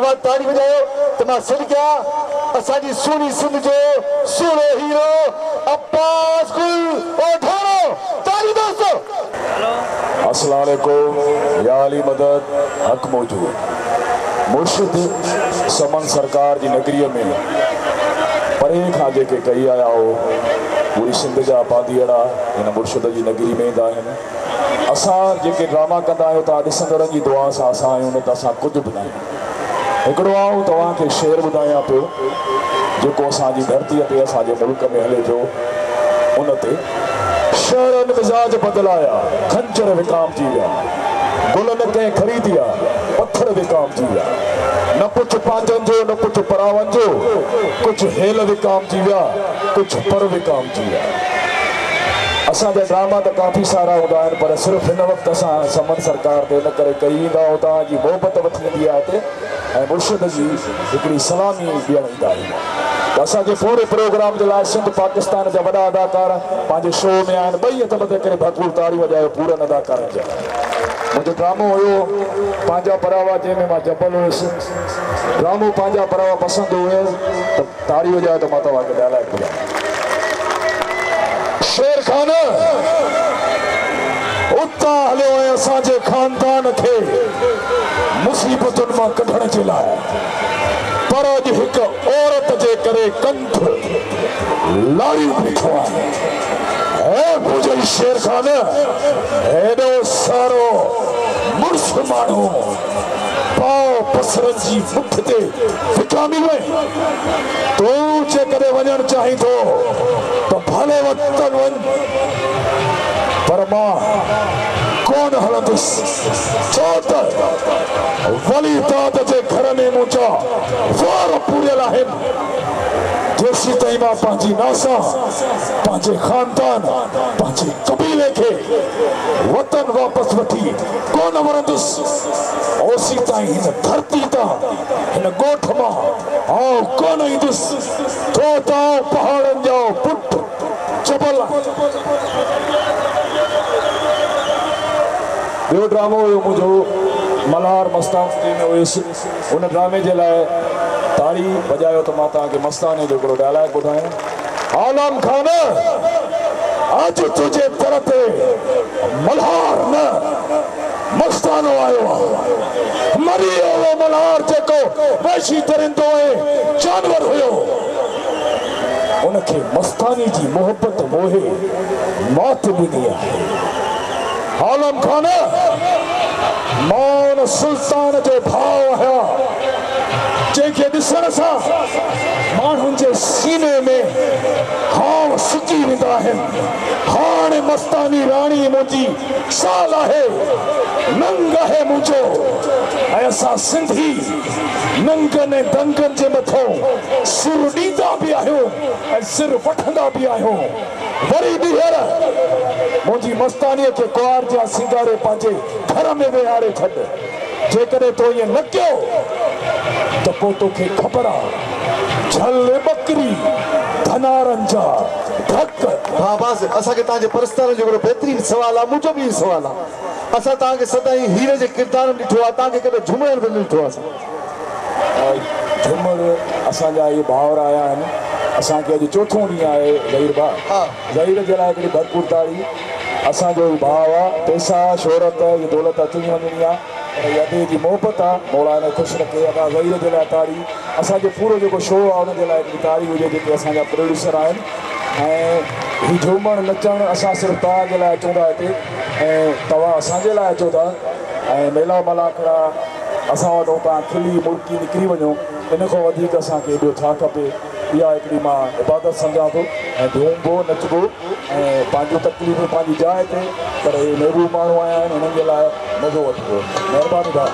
आवाज़ ताड़ी बजायो तो मैं सुन क्या असाजी सुनी सिंध जो सुनो हीरो अब्बास गुल ज़हीर ताड़ी दोस्तों। अस्सलाम वालेकुम या अली मदद हक मौजूद मुर्शिद समन सरकार की नगरी में परे खां जेके कई आया हो पूरी सिंध जा आबादीअड़ा इन मुर्शिद की नगरी में ईंदा आहिनि। असां जेके ड्रामा कंदा आहियूं त ॾिसंदड़नि जी दुआ सां असां आहियूं न त असां कुझु बि न आहियूं। हिकिड़ो आऊं तव्हांखे शेर ॿुधायां पियो जेको असांजी धरतीअ ते असांजे मुल्क में हले पियो। उन ते शहरनि मिज़ाज बदिलाया खंजर विकामजी विया गुल न कंहिं ख़रीदिया पत्थर विकामजी विया न कुझु पंहिंजनि जो न कुझु परावनि जो कुझु हेल विकामजी विया कुझु पर विकामजी विया। असांजा ड्रामा त काफ़ी सारा हूंदा आहिनि पर सिर्फ़ु हिन वक़्तु असां समन सरकार ते इन करे कई ईंदा आहियूं तव्हांजी मोहबत वठी ईंदी आहे हिते ऐं मुर्शिद जी हिकिड़ी सलामी ॾियणु ईंदा आहियूं। त असांजे पूरे प्रोग्राम जे लाइ सिंध पाकिस्तान जा वॾा अदाकार पंहिंजे शो में आहिनि। ॿई हथ मथे करे भरपूर ताड़ी वॼायो पूरनि अदाकारनि जा। मुंहिंजो ड्रामो हुयो पंहिंजा परावा जंहिंमें मां जबल हुयुसि। ड्रामो पंहिंजा परावा पसंदि हुयो त ताड़ी वॼायो त मां तव्हांखे डायलॉग ॿुधायां। शेर खान उतां हलियो ऐं असांजे खानदान खे मुसीबतुनि मां कढण जे लाइ पर अॼु हिकु औरत जे करे कंठ लाड़ियूं बीठो आहे। मुंहिंजो शेर खान हेॾो सारो मुड़ुस माण्हू पाव पसरनि जी मुठ ते विकामी वई। तूं जेकॾहिं वञणु चाहीं थो त भले वतन वञ पर मां कोन हलंदुसि छो त वली दाद जे घर में मुंहिंजा वार पूरियल आहिनि। जेसीं ताईं मां पंहिंजी नासा पंहिंजे खानदान पंहिंजे कबीले खे वतन वापसि वठी कोन वरंदुसि ओसी ताईं हिन धरती तां हिन ॻोठ मां आउं कोन ईंदुसि छो त आउं पहाड़नि जो पुट जबल। ॿियो ड्रामो हुयो मुंहिंजो मल्हार मस्तानी में हुयुसि। उन ड्रामे जे लाइ ताड़ी वॼायो त मां तव्हांखे मस्तानी जो हिकिड़ो डायलॉग ॿुधायां। आलम खान अॼु तुंहिंजे दर ते मल्हार न मस्तानो आयो आहे। मरी वियो मल्हार जेको वहशी दरिंदो ऐं जानवर हुयो उनखे मस्तानी जी मोहबत मोहे मौत ॾिनी आहे। आलम खान मां उन सुल्तान जो भाउ आहियां जंहिंखे ॾिसण सां माण्हुनि जे सीने में हाव सुकी वेंदा आहिनि। हाणे मस्तानी राणी मुंहिंजी साल आहे नंग आहे मुंहिंजो ऐं असां सिंधी नंगनि ऐं दंगनि जे मथां सिर ॾींदा बि आहियूं ऐं सिर वठंदा बि आहियूं। वरी ॿीहर मुंहिंजी मस्तानीअ खे कुंवार जा सिंगारे पंहिंजे घर में वेहारे छॾ। जेकॾहिं तो ईअं न कयो त पोइ तोखे ख़बर आहे झल बकरी धनारनि जा धक। हाँ बस असांखे तव्हांजे परस्तान जो हिकिड़ो बहितरीनु सुवालु आहे। मुंहिंजो बि सुवालु आहे। असां तव्हांखे सदाईं हीरे जे किरदार में ॾिठो आहे तव्हांखे कॾहिं झूमर में ॾिठो आहे? असां झूमर असांजा इहे भाउर आया आहिनि। असांखे अॼु चोथों ॾींहुं आहे ज़हीर भाउ। हा ज़हीर जे लाइ हिकिड़ी भरपूर ताड़ी। असांजो भाउ आहे पैसा शोहरत इहा दौलत अचणी वञणी आहे पर इहा अॾे जी मोहबत आहे मौला ने ख़ुशि रखे। अदा ज़हीर जे लाइ ताड़ी। असांजो पूरो जेको शो आहे उनजे लाइ हिकिड़ी ताड़ी हुजे जेके असांजा प्रोड्यूसर आहिनि। ऐं हीउ झूमणु नचणु असां सिर्फ़ु तव्हांजे लाइ अचूं था हिते ऐं तव्हां असांजे लाइ अचो था ऐं मेला मलाखड़ा असां वटि तव्हां खिली मुड़की निकिरी वञो। इन खां वधीक असांखे ॿियो छा खपे। इहा हिकिड़ी मां इबादत सम्झां थो ऐं धूमबो नचबो ऐं पंहिंजूं तकलीफ़ूं पंहिंजी जाइ ते पर इहे महबूब माण्हू आया आहिनि हिननि जे लाइ मज़ो वठिबो। महिरबानी भाउ।